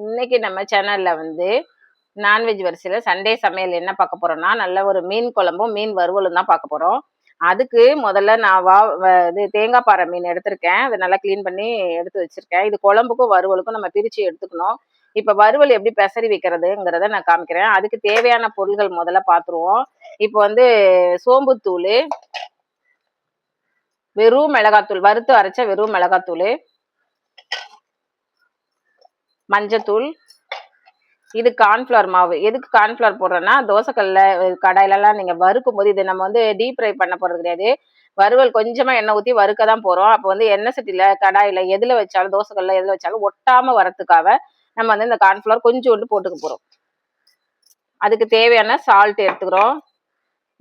இன்னைக்கு நம்ம சேனல்ல வந்து நான்வெஜ் வரிசையில சண்டே சமையல் என்ன பார்க்க போறோம்னா, நல்ல ஒரு மீன் குழம்பும், மீன் வறுவலும் தான் பார்க்க போறோம். அதுக்கு முதல்ல நான் இது தேங்காய் பாறை மீன் எடுத்திருக்கேன். அத நல்லா கிளீன் பண்ணி எடுத்து வச்சிருக்கேன். இது குழம்புக்கும், வறுவலுக்கும் நம்ம பிரிச்சு எடுத்துக்கணும். இப்ப வறுவல் எப்படி பெசரி வைக்கிறதுங்கிறத நான் காமிக்கிறேன். அதுக்கு தேவையான பொருள்கள் முதல்ல பார்த்துருவோம். இப்ப வந்து சோம்புத்தூளு, வெறும் மிளகாத்தூள், வறுத்து அரைச்ச வெறும் மிளகாத்தூளு, மஞ்சத்தூள், இது கார்ன்ஃப்ளவர் மாவு. எதுக்கு கார்ன்ஃப்ளவர் போடுறேன்னா, தோசைக்கல்ல கடாயிலலாம் நீங்க வறுக்கும் போது, இது நம்ம வந்து டீப் ஃப்ரை பண்ண போறது கிடையாது. வறுவல் கொஞ்சமா எண்ணெய் ஊத்தி வறுக்க தான் போறோம். அப்போ வந்து எண்ணெய் சட்டியில, கடாயில எதுல வச்சாலும், தோசைக்கல்ல எதுல வச்சாலும் ஒட்டாம வரத்துக்காக நம்ம வந்து இந்த கார்ன்ஃப்ளவர் கொஞ்சோண்டு போட்டுக்க போறோம். அதுக்கு தேவையான சால்ட் எடுத்துக்கிறோம்.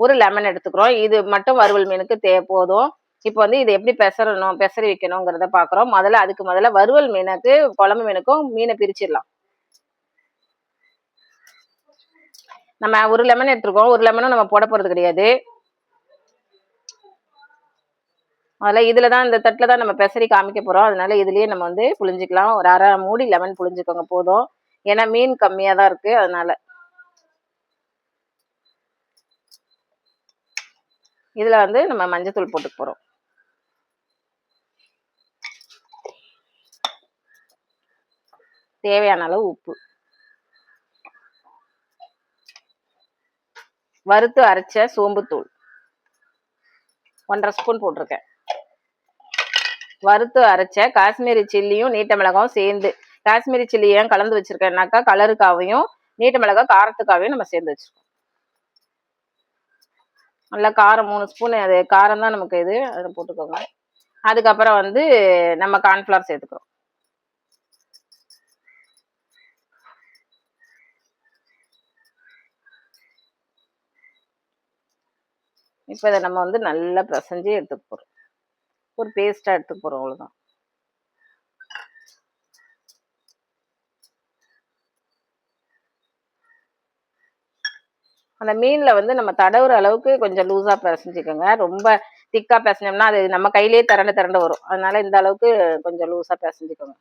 ஒரு லெமன் எடுத்துக்கிறோம். இது மட்டும் வறுவல் மீனுக்கு போதும். இப்போ வந்து இது எப்படி பெசரணும், பெசரி வைக்கணுங்கிறத பார்க்குறோம். அதுக்கு முதல்ல வறுவல் மீனுக்கு, குழம்பு மீனுக்கும் மீனை பிரிச்சிடலாம். நம்ம ஒரு லெமன் எடுத்துருக்கோம். ஒரு லெமனும் நம்ம போட போறது கிடையாது. அதில் இதில் தான், இந்த தட்டில் தான் நம்ம பெசரி காமிக்க போகிறோம். அதனால இதுலேயே நம்ம வந்து புளிஞ்சிக்கலாம். ஒரு அரை மூடி லெமன் புளிஞ்சுக்கோங்க போதும். ஏன்னா மீன் கம்மியாக தான் இருக்குது, அதனால. இதில் வந்து நம்ம மஞ்சத்தூள் போட்டுக்க போகிறோம். தேவையான அளவு உப்பு, வறுத்து அரைச்ச சோம்புத்தூள் 1.5 ஸ்பூன் போட்டிருக்கேன். வறுத்து அரைச்ச காஷ்மீரி சில்லியும் நீட்ட மிளகாவும் சேர்ந்து, காஷ்மீரி சில்லி ஏன் கலந்து வச்சிருக்கேன்னாக்கா, கலருக்காவையும் நீட்ட மிளகாய் காரத்துக்காவையும் நம்ம சேர்ந்து வச்சிருக்கோம். நல்லா காரம் 3 ஸ்பூன், அது காரம் தான் நமக்கு இது, அதை போட்டுக்கோங்க. அதுக்கப்புறம் வந்து நம்ம கார்ன்ஃப்ளவர் சேர்த்துக்கிறோம். இப்போ இதை நம்ம வந்து நல்லா பிசைஞ்சு எடுத்துக்க போகிறோம். ஒரு பேஸ்ட்டாக எடுத்துக்க போகிறோம், அவ்வளோதான். அந்த மீனில் வந்து நம்ம தடவுற அளவுக்கு கொஞ்சம் லூஸாக பிசைஞ்சிக்கோங்க. ரொம்ப திக்காக பிசைஞ்சோம்னா அது நம்ம கையிலேயே திரண்டு திரண்டு வரும். அதனால இந்த அளவுக்கு கொஞ்சம் லூஸாக பிசைஞ்சிக்கோங்க.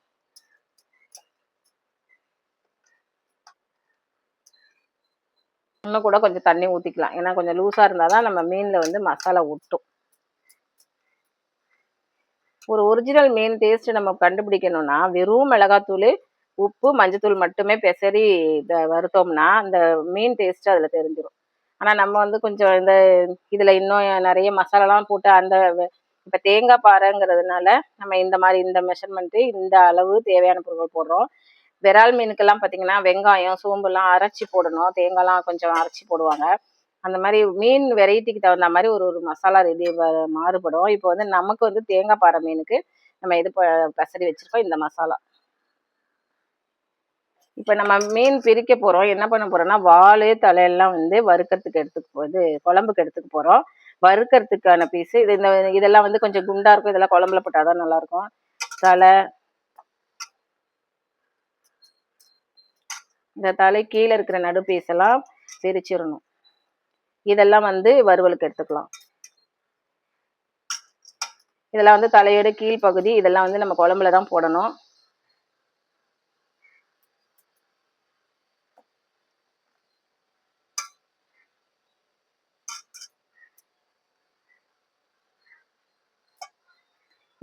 இன்னும் கூட கொஞ்சம் தண்ணி ஊற்றிக்கலாம். ஏன்னா கொஞ்சம் லூஸாக இருந்தால் தான் நம்ம மீனில் வந்து மசாலா ஒட்டும். ஒரு ஒரிஜினல் மீன் டேஸ்ட் நம்ம கண்டுபிடிக்கணும்னா, வெறும் மிளகாத்தூள், உப்பு, மஞ்சத்தூள் மட்டுமே பெசரி வறுத்தோம்னா அந்த மீன் டேஸ்ட் அதில் தெரிஞ்சிடும். ஆனால் நம்ம வந்து கொஞ்சம் இதில் இன்னும் நிறைய மசாலாலாம் போட்டு இப்போ தேங்காய் பாறைங்கிறதுனால நம்ம இந்த மெஷர்மெண்ட்டு, இந்த அளவு தேவையான பொருட்கள் போடுறோம். விரால் மீனுக்கெல்லாம் பார்த்தீங்கன்னா வெங்காயம், சோம்புலாம் அரைச்சி போடணும். தேங்காய்லாம் கொஞ்சம் அரைச்சி போடுவாங்க. அந்த மாதிரி மீன் வெரைட்டிக்கு தகுந்த மாதிரி ஒரு மசாலா மாறுபடும். இப்போ வந்து நமக்கு வந்து தேங்காய் பாறை மீனுக்கு நம்ம இது பெசரி வச்சிருக்கோம் இந்த மசாலா. இப்போ நம்ம மீன் பிரிக்க போகிறோம். என்ன பண்ண போகிறோம்னா, வால் தலையெல்லாம் வந்து வறுக்கிறதுக்கு குழம்புக்கு எடுத்துக்க போகிறோம். வறுக்கிறதுக்கான பீஸு இதெல்லாம் வந்து கொஞ்சம் குண்டா இருக்கும். இதெல்லாம் குழம்புல போட்டால் தான் நல்லாயிருக்கும். தலை, இந்த தலை கீழே இருக்கிற நடு பீஸ் எல்லாம் பிரிச்சிடணும். இதெல்லாம் வந்து வறுவலுக்கு எடுத்துக்கலாம். இதெல்லாம் வந்து தலையோட கீழ் பகுதி, இதெல்லாம் வந்து நம்ம குழம்புல தான் போடணும்.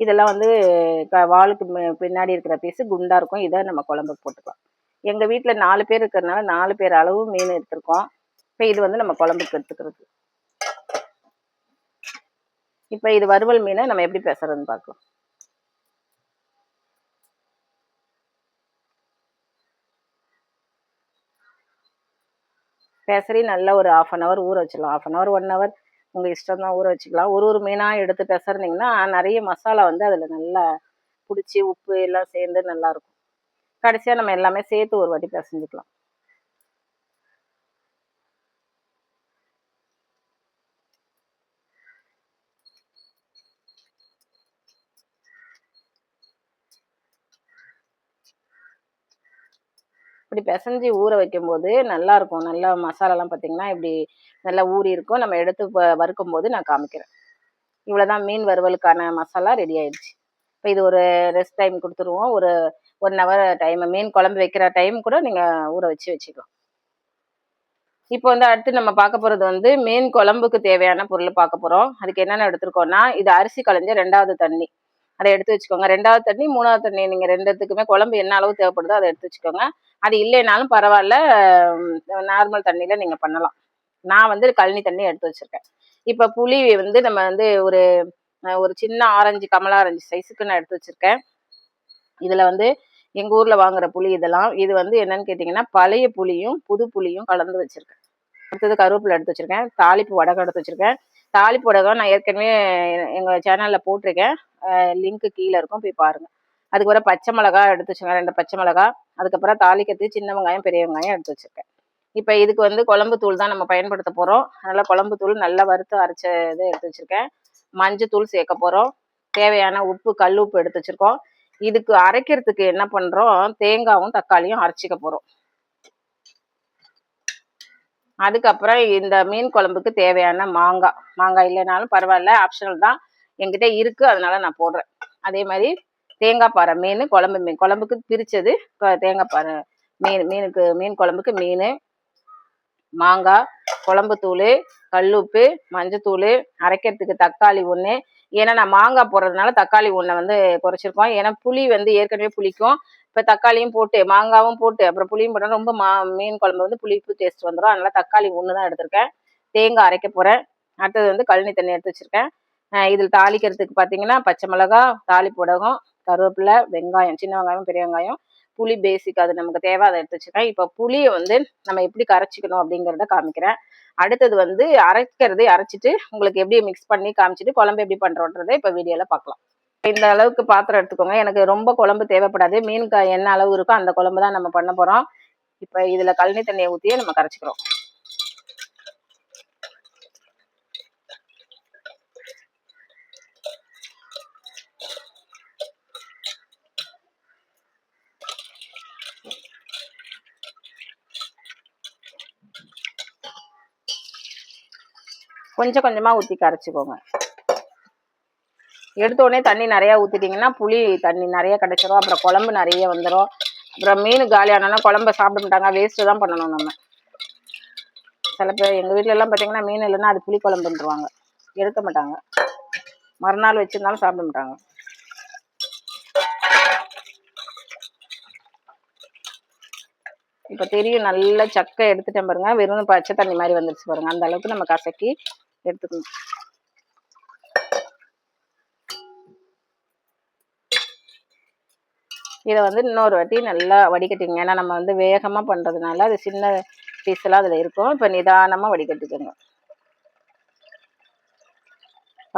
இதெல்லாம் வந்து வாலுக்கு பின்னாடி இருக்கிற பீஸு குண்டா இருக்கும். இதை நம்ம குழம்புக்கு போட்டுக்கலாம். எங்கள் வீட்டில் 4 பேர் இருக்கிறதுனால 4 பேர் அளவு மீன் எடுத்திருக்கோம். இப்போ இது வந்து நம்ம குழம்புக்கு எடுத்துக்கிறது. இப்போ இது வறுவல் மீனை நம்ம எப்படி பெசறதுன்னு பார்க்கலாம். பெசரி நல்லா ஒரு 1/2 அன் ஹவர் ஊற வச்சிடலாம். 1/2 அன் ஹவர் 1 ஹவர் உங்கள் இஷ்டம் தான், ஊற வச்சுக்கலாம். ஒரு மீனாக எடுத்து பெசறினீங்கன்னா நிறைய மசாலா வந்து அதில் நல்லா பிடிச்சி உப்பு எல்லாம் சேர்ந்து நல்லாயிருக்கும். கடைசியாக நம்ம எல்லாமே சேர்த்து ஒரு வாட்டி பிசைஞ்சிக்கலாம். இப்படி பிசைஞ்சு ஊற வைக்கும்போது நல்லாயிருக்கும். நல்லா மசாலாலாம் பார்த்தீங்கன்னா இப்படி நல்லா ஊறி இருக்கும். நம்ம எடுத்து வறுக்கும் போது நான் காமிக்கிறேன். இவ்வளோதான், மீன் வறுவலுக்கான மசாலா ரெடி ஆயிடுச்சு. இப்போ இது ஒரு ரெஸ்ட் டைம் கொடுத்துருவோம். ஒரு 1 ஹவர் டைம், மீன் குழம்பு வைக்கிற டைம் கூட நீங்கள் ஊற வச்சுக்கலாம். இப்போ வந்து அடுத்து நம்ம பார்க்க போகிறது வந்து மீன் குழம்புக்கு தேவையான பொருள் பார்க்க போகிறோம். அதுக்கு என்னென்ன எடுத்துருக்கோம்னா, இது அரிசி களைஞ்ச 2வது தண்ணி, அதை எடுத்து வச்சுக்கோங்க. 2வது தண்ணி 3வது தண்ணி நீங்கள் ரெண்டுத்துக்குமே குழம்பு என்ன அளவு தேவைப்படுதோ அதை எடுத்து வச்சுக்கோங்க. அது இல்லைனாலும் பரவாயில்ல, நார்மல் தண்ணியில் நீங்கள் பண்ணலாம். நான் வந்து கழனி தண்ணி எடுத்து வச்சுருக்கேன். இப்போ புளி வந்து நம்ம வந்து ஒரு சின்ன ஆரஞ்சு, கமலா ஆரஞ்சு சைஸுக்கு நான் எடுத்து வச்சுருக்கேன். இதில் வந்து எங்கள் ஊரில் வாங்குற புளி இதெல்லாம். இது வந்து என்னன்னு கேட்டிங்கன்னா, பழைய புளியும் புது புளியும் கலந்து வச்சுருக்கேன். அடுத்தது கருவேப்பிலை எடுத்து வச்சுருக்கேன். தாளிப்பு வடகம் எடுத்து வச்சுருக்கேன். தாளிப்பு வடகம் நான் ஏற்கனவே எங்கள் சேனலில் போட்டிருக்கேன். லிங்க்கு கீழே இருக்கும், போய் பாருங்கள். அதுக்கப்புறம் பச்சை மிளகா எடுத்து வச்சுருக்கேன், 2 பச்சை மிளகா. அதுக்கப்புறம் தாளிக்கிறதுக்கு சின்ன வெங்காயம், பெரிய வெங்காயம் எடுத்து வச்சுருக்கேன். இப்போ இதுக்கு வந்து குழம்பு தூள் தான் நம்ம பயன்படுத்த போகிறோம். அதனால் குழம்பு தூள் நல்லா வறுத்து அரைச்ச இதை எடுத்து வச்சுருக்கேன். மஞ்சத்தூள் சேர்க்க போகிறோம். தேவையான உப்பு, கல் உப்பு எடுத்து வச்சுருக்கோம். இதுக்கு அரைக்கிறதுக்கு என்ன பண்ணுறோம், தேங்காயும் தக்காளியும் அரைச்சிக்க போகிறோம். அதுக்கப்புறம் இந்த மீன் குழம்புக்கு தேவையான மாங்காய் இல்லைனாலும் பரவாயில்ல, ஆப்ஷனல் தான். என்கிட்ட இருக்குது, அதனால நான் போடுறேன். அதே மாதிரி தேங்காய் பாறை மீன், குழம்புக்கு பிரித்தது தேங்காய் பாறை மீன் குழம்புக்கு மீன், மாங்காய், குழம்பு தூள், கல்லுப்பு, மஞ்சத்தூள், அரைக்கிறதுக்கு தக்காளி 1. ஏன்னா நான் மாங்காய் போடுறதுனால தக்காளி 1 வந்து குறைச்சிருக்கோம். ஏன்னா புளி வந்து ஏற்கனவே புளிக்கும். இப்போ தக்காளியும் போட்டு மாங்காவும் போட்டு அப்புறம் புளியும் போட்டால் ரொம்ப மீன் குழம்பு வந்து புளிப்பு டேஸ்ட் வந்துடும். அதனால தக்காளி 1 தான் எடுத்திருக்கேன். தேங்காய் அரைக்க போகிறேன். அடுத்தது வந்து கழனி தண்ணி எடுத்து வச்சுருக்கேன். இதில் தாளிக்கிறதுக்கு பார்த்தீங்கன்னா, பச்சை மிளகா, தாளிப்பு வடகம், கருவேப்பிலை, வெங்காயம், சின்ன வெங்காயம், பெரிய வெங்காயம், புளி பேசிக் அது நமக்கு தேவை, அதை எடுத்து வச்சுருக்கேன். இப்போ புளியை வந்து நம்ம எப்படி கரைச்சிக்கணும் அப்படிங்கிறத காமிக்கிறேன். அடுத்தது வந்து அரைச்சிட்டு உங்களுக்கு எப்படி மிக்ஸ் பண்ணி காமிச்சிட்டு குழம்பு எப்படி பண்ணுறோன்றதை இப்போ வீடியோவில் பார்க்கலாம். இந்த அளவுக்கு பாத்திரம் எடுத்துக்கோங்க. எனக்கு ரொம்ப குழம்பு தேவைப்படாது. மீனுக்கு என்ன அளவு இருக்கோ அந்த குழம்பு தான் நம்ம பண்ண போகிறோம். இப்போ இதில் கழனி தண்ணியை ஊற்றியே நம்ம கரைச்சிக்கிறோம். கொஞ்சம் கொஞ்சமாக ஊற்றி கரைச்சிக்கோங்க. எடுத்தோடனே தண்ணி நிறையா ஊற்றிட்டிங்கன்னா புளி தண்ணி நிறைய கிடச்சிரும். அப்புறம் குழம்பு நிறைய வந்துடும். அப்புறம் மீன் காலியானோன்னா குழம்ப சாப்பிட மாட்டாங்க, வேஸ்ட்டு தான் பண்ணணும் நம்ம. சில பேர் எங்கள் வீட்டிலலாம் பார்த்தீங்கன்னா மீன் இல்லைன்னா அது புளி குழம்புன்றுவாங்க, எடுக்க மாட்டாங்க. மறுநாள் வச்சுருந்தாலும் சாப்பிட மாட்டாங்க. இப்போ தெரியும், நல்ல சக்கை எடுத்துட்டேன் பாருங்க. வெறும் பச்சை தண்ணி மாதிரி வந்துருச்சு பாருங்க. அந்த அளவுக்கு நம்ம கசக்கி எடுத்துக்கணும். இதை வந்து இன்னொரு வாட்டி நல்லா வடிகட்டிங்க. ஏன்னா நம்ம வந்து வேகமாக பண்ணுறதுனால அது சின்ன பீஸெல்லாம் அதில் இருக்கும். இப்போ நிதானமாக வடிகட்டிக்கோங்க.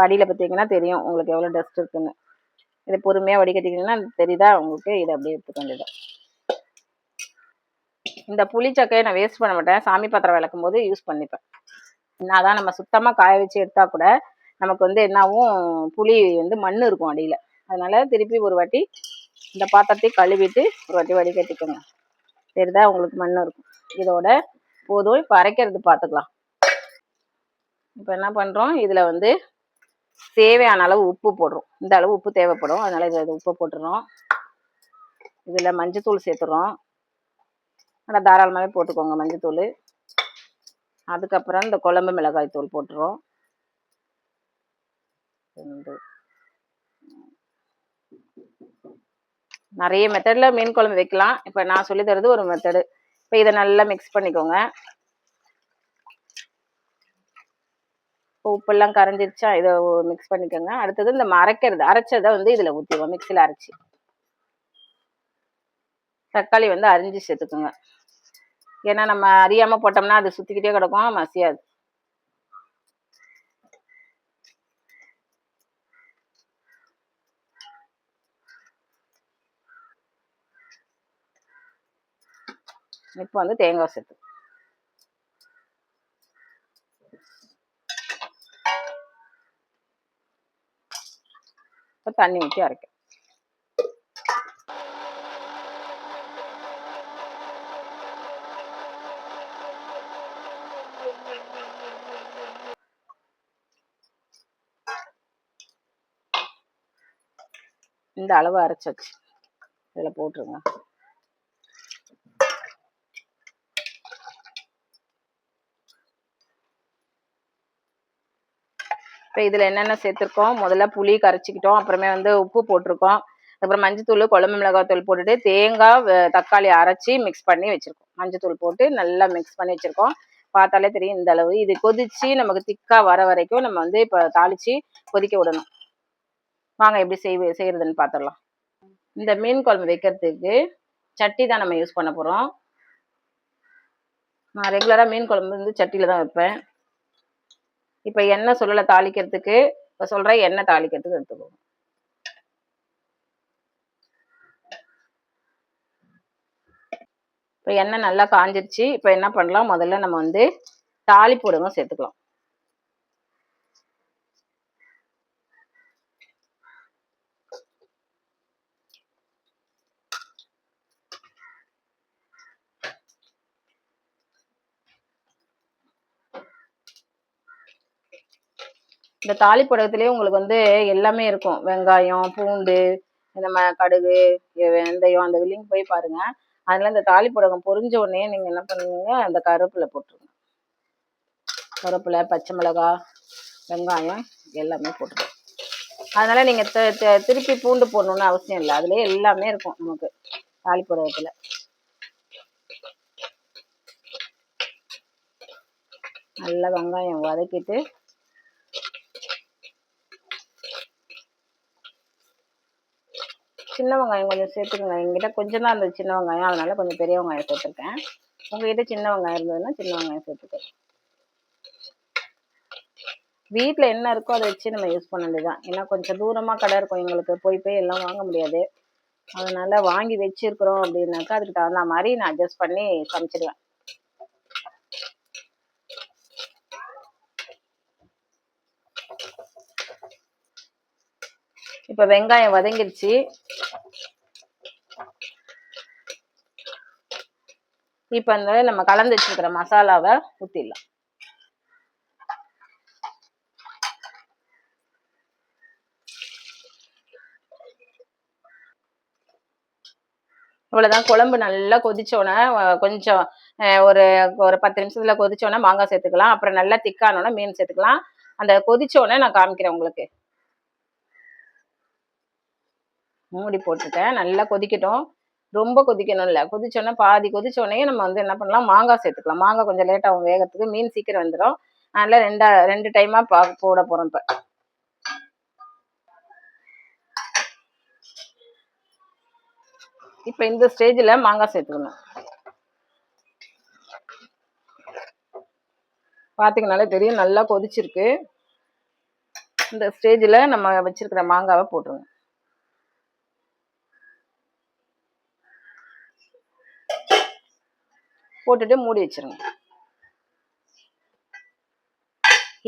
அடியில் பார்த்தீங்கன்னா தெரியும் உங்களுக்கு எவ்வளோ டஸ்ட் இருக்குன்னு. இதை பொறுமையாக வடிகட்டிங்கன்னா தெரியுதா உங்களுக்கு? இதை அப்படியே எடுத்துக்க வேண்டியதான். இந்த புளிச்சக்கையை நான் வேஸ்ட் பண்ண மாட்டேன். சாமி பாத்திரம் விளக்கும் போது யூஸ் பண்ணிப்பேன். என்னதான் நம்ம சுத்தமாக காய வச்சு எடுத்தா கூட நமக்கு வந்து என்னாவும் புளி வந்து மண் இருக்கும் அடியில். அதனால திருப்பி ஒரு வாட்டி இந்த பாத்திரத்தை கழுவிட்டு ஒரு வாட்டி வடிகட்டிக்கோங்க. தெரியுதா உங்களுக்கு மண் இருக்கும். இதோட போதும். இப்போ அரைக்கிறது பார்த்துக்கலாம். இப்போ என்ன பண்ணுறோம், இதில் வந்து தேவையான அளவு உப்பு போடுறோம். இந்த அளவு உப்பு தேவைப்படும், அதனால இதில் உப்பு போட்டுறோம். இதில் மஞ்சத்தூள் சேர்த்துறோம். ஆனால் தாராளமாகவே போட்டுக்கோங்க மஞ்சத்தூள். அதுக்கப்புறம் இந்த குழம்பு மிளகாய் தூள் போட்டுறோம். நிறைய மெத்தடில் மீன் குழம்பு வைக்கலாம். இப்போ நான் சொல்லி தரது ஒரு மெத்தடு. இப்போ இதை நல்லா மிக்ஸ் பண்ணிக்கோங்க. உப்பெல்லாம் கரைஞ்சிருச்சா, இதை மிக்ஸ் பண்ணிக்கோங்க. அடுத்தது இந்த அரைச்சதை வந்து இதில் ஊற்றிடுவோம். மிக்சியில் அரைச்சி தக்காளி வந்து அரிஞ்சு சேர்த்துக்குங்க. ஏன்னா நம்ம அறியாமல் போட்டோம்னா அது சுற்றிக்கிட்டே கிடக்கும், மசியாது. இப்போ வந்து தேங்காய் சேர்த்து இப்போ தண்ணி ஊற்றி அரைக்க. இந்த அளவு அரைச்சாச்சு. இதில் போட்டுருங்க. இப்போ இதில் என்னென்ன சேர்த்துருக்கோம், முதல்ல புளி கரைச்சிக்கிட்டோம், அப்புறமே வந்து உப்பு போட்டிருக்கோம், அப்புறம் மஞ்சத்தூள், குழம்பு மிளகாத்தூள் போட்டுட்டு தேங்காய் தக்காளி அரைச்சி மிக்ஸ் பண்ணி வச்சுருக்கோம். மஞ்சத்தூள் போட்டு நல்லா மிக்ஸ் பண்ணி வச்சுருக்கோம். பார்த்தாலே தெரியும் இந்த அளவு. இது கொதிச்சு நமக்கு திக்காக வர வரைக்கும் நம்ம வந்து இப்போ தாளித்து கொதிக்க விடணும். வாங்க எப்படி செய்யறதுன்னு பார்த்துடலாம். இந்த மீன் குழம்பு வைக்கிறதுக்கு சட்டி தான் நம்ம யூஸ் பண்ண போகிறோம். நான் ரெகுலராக மீன் குழம்பு வந்து சட்டியில் தான் வைப்பேன். இப்போ எண்ணெய் சொல்லலை தாளிக்கிறதுக்கு, இப்போ சொல்கிறேன் எண்ணெய் தாளிக்கிறதுக்கு எடுத்துக்கோங்க. இப்போ எண்ணெய் நல்லா காஞ்சிருச்சு. இப்போ என்ன பண்ணலாம், முதல்ல நம்ம வந்து தாளிப்பூடகம் சேர்த்துக்கலாம். இந்த தாளிப்பூடகத்திலேயே உங்களுக்கு வந்து எல்லாமே இருக்கும். வெங்காயம், பூண்டு, இந்த கடுகு, வெந்தயம், அந்த லிங்க் போய் பாருங்க. அதனால இந்த தாளிப்பூடகம் பொரிஞ்ச உடனே நீங்க என்ன பண்ணுவீங்க, அந்த கருவேப்பிலை போட்டுருங்க. கருவேப்பிலை, பச்சை மிளகாய், வெங்காயம் எல்லாமே போட்டுருங்க. அதனால நீங்க திருப்பி பூண்டு போடணும்னு அவசியம் இல்லை. அதுலயே எல்லாமே இருக்கும் நமக்கு தாளிப்பூடகத்துல. நல்லா வெங்காயம் வதக்கிட்டு சின்ன வெங்காயம் கொஞ்சம் சேர்த்துக்கோங்க. எங்கிட்ட கொஞ்சம் தான் இருந்தது சின்ன வெங்காயம், அதனால கொஞ்சம் பெரிய வெங்காயம் சேர்த்துருக்கேன். உங்ககிட்ட சின்ன வெங்காயம் இருந்ததுன்னா சின்ன வெங்காயம் சேர்த்துக்கோங்க. வீட்டில் என்ன இருக்கோ அதை வச்சு நம்ம யூஸ் பண்ண வேண்டியதுதான். ஏன்னா கொஞ்சம் தூரமாக கடை இருக்கும் எங்களுக்கு, போய் எல்லாம் வாங்க முடியாது. அதனால வாங்கி வச்சிருக்கிறோம் அப்படின்னாக்கா அதுக்கு தகுந்த மாதிரி நான் அட்ஜஸ்ட் பண்ணி சமைச்சிடுவேன். இப்போ வெங்காயம் வதங்கிருச்சு. இப்போ அந்த நம்ம கலந்து வச்சிருக்கிற மசாலாவை ஊற்றிடலாம். இவ்வளோதான். குழம்பு நல்லா கொதிச்சோன்னே கொஞ்சம் ஒரு 10 நிமிஷத்துல கொதிச்சோன்னே மாங்காய் சேர்த்துக்கலாம். அப்புறம் நல்லா திக்கானோன்னா மீன் சேர்த்துக்கலாம். அந்த கொதிச்சோன்னே நான் காமிக்கிறேன் உங்களுக்கு. மூடி போட்டுட்டேன். நல்லா கொதிக்கட்டும். ரொம்ப கொதிக்கணும் இல்லை, கொதிச்சோன்னே பாதி கொதிச்சோடனே நம்ம வந்து என்ன பண்ணலாம், மாங்காய் சேர்த்துக்கலாம். மாங்காய் கொஞ்சம் லேட்டாகும் வேகத்துக்கு, மீன் சீக்கிரம் வந்துடும். அதனால ரெண்டு டைமாக போட போகிறோம். இப்போ இந்த ஸ்டேஜில் மாங்காய் சேர்த்துக்கணும். பார்த்தீங்கனாலே தெரியும் நல்லா கொதிச்சிருக்கு. இந்த ஸ்டேஜில் நம்ம வச்சிருக்கிற மாங்காவை போட்டுருங்க. போட்டுட்டு மூடி வச்சிருங்க.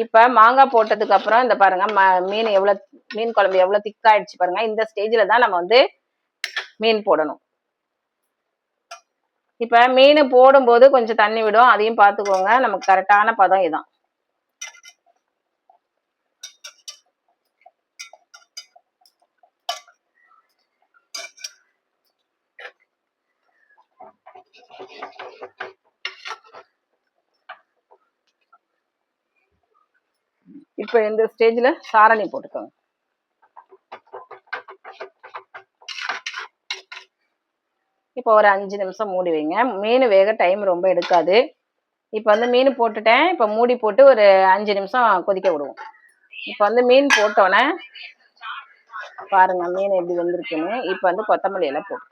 இப்போ மாங்காய் போட்டதுக்கு அப்புறம் இந்த பாருங்க மீன் குழம்பு எவ்வளோ திக்காயிடுச்சு பாருங்க. இந்த ஸ்டேஜில் தான் நம்ம வந்து மீன் போடணும். இப்போ மீன் போடும்போது கொஞ்சம் தண்ணி விடும், அதையும் பார்த்துக்கோங்க. நமக்கு கரெக்டான பதம் இதான். இப்போ இந்த ஸ்டேஜில் சாரணி போட்டுக்கோங்க. இப்போ ஒரு 5 நிமிஷம் மூடி வைங்க. மீன் வேக டைம் ரொம்ப எடுக்காது. இப்போ வந்து மீன் போட்டுட்டேன். இப்போ மூடி போட்டு ஒரு 5 நிமிஷம் கொதிக்க விடுவோம். இப்போ வந்து மீன் போட்டோன்னே பாருங்க மீன் எப்படி வெந்திருக்குன்னு. இப்போ வந்து கொத்தமல்லி எல்லாம் போட்டு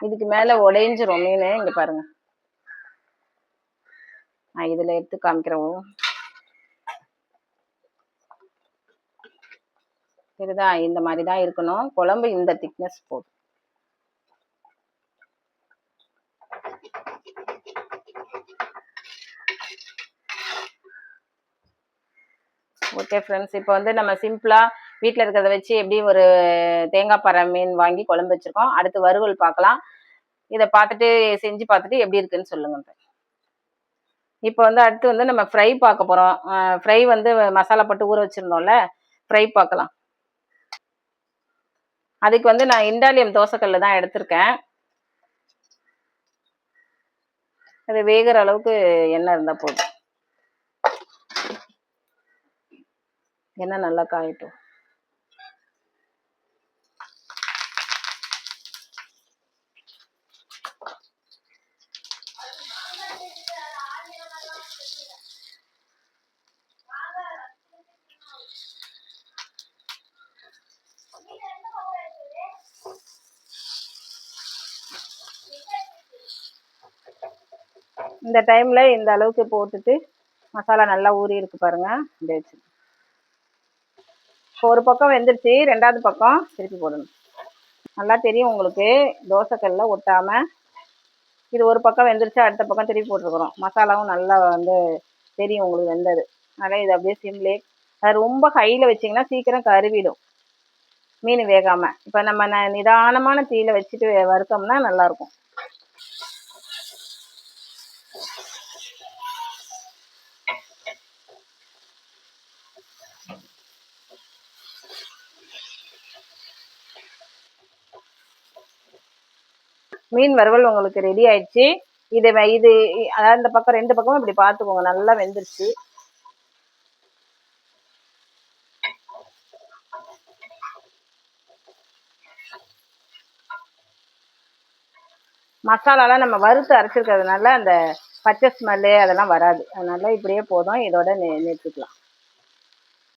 இதுக்கு மேல உடைஞ்சிரும் மீன். இங்க பாருங்க, நான் இதுல எடுத்து காமிக்கிறோம். இதுதான் இந்த மாதிரி தான் இருக்கணும் குழம்பு. இந்த திக்னஸ் போதும். ஓகே ஃப்ரெண்ட்ஸ், இப்போ வந்து நம்ம சிம்பிளாக வீட்டில் இருக்கிறத வச்சு எப்படி ஒரு தேங்காய் பாறை மீன் வாங்கி குழம்பு வச்சுருக்கோம். அடுத்து வறுவல் பார்க்கலாம். இதை பார்த்துட்டு செஞ்சு பார்த்துட்டு எப்படி இருக்குன்னு சொல்லுங்க. இப்போ வந்து அடுத்து வந்து நம்ம ஃப்ரை பார்க்க போகிறோம். ஃப்ரை வந்து மசாலா போட்டு ஊற வச்சுருந்தோம்ல, ஃப்ரை பார்க்கலாம். அதுக்கு வந்து நான் இண்டாலியம் தோசைக்கல்லு தான் எடுத்திருக்கேன். அது வேகிற அளவுக்கு எண்ணெய் இருந்தால் போதும். எண்ணெய் நல்லா காயட்டும். இந்த டைம்ல இந்த அளவுக்கு போட்டுட்டு மசாலா நல்லா ஊறி இருக்கு பாருங்க. இப்படி வச்சு இப்போ ஒரு பக்கம் வெந்துருச்சு, 2வது பக்கம் திருப்பி போடணும். நல்லா தெரியும் உங்களுக்கு தோசைக்கல்ல ஒட்டாம. இது ஒரு பக்கம் வெந்துருச்சு, அடுத்த பக்கம் திருப்பி போட்டிருக்கிறோம். மசாலாவும் நல்லா வந்து தெரியும் உங்களுக்கு வெந்தது. அதனால் இது அப்படியே சிம்லே. அது ரொம்ப ஹையில் வச்சிங்கன்னா சீக்கிரம் கருவிடும் மீன் வேகாமல். இப்போ நம்ம நிதானமான தீயில வச்சுட்டு வறுத்தோம்னா நல்லாயிருக்கும். மீன் வறுவல் உங்களுக்கு ரெடி ஆயிடுச்சு. இது அதாவது இந்த பக்கம் 2 பக்கமும் இப்படி பார்த்துக்கோங்க, நல்லா வெந்துருச்சு. மசாலாலாம் நம்ம வறுத்து அரைச்சிருக்கிறதுனால அந்த பச்சை ஸ்மெல்லு அதெல்லாம் வராது. அதனால இப்படியே போதும். இதோட நிறுத்திக்கலாம்.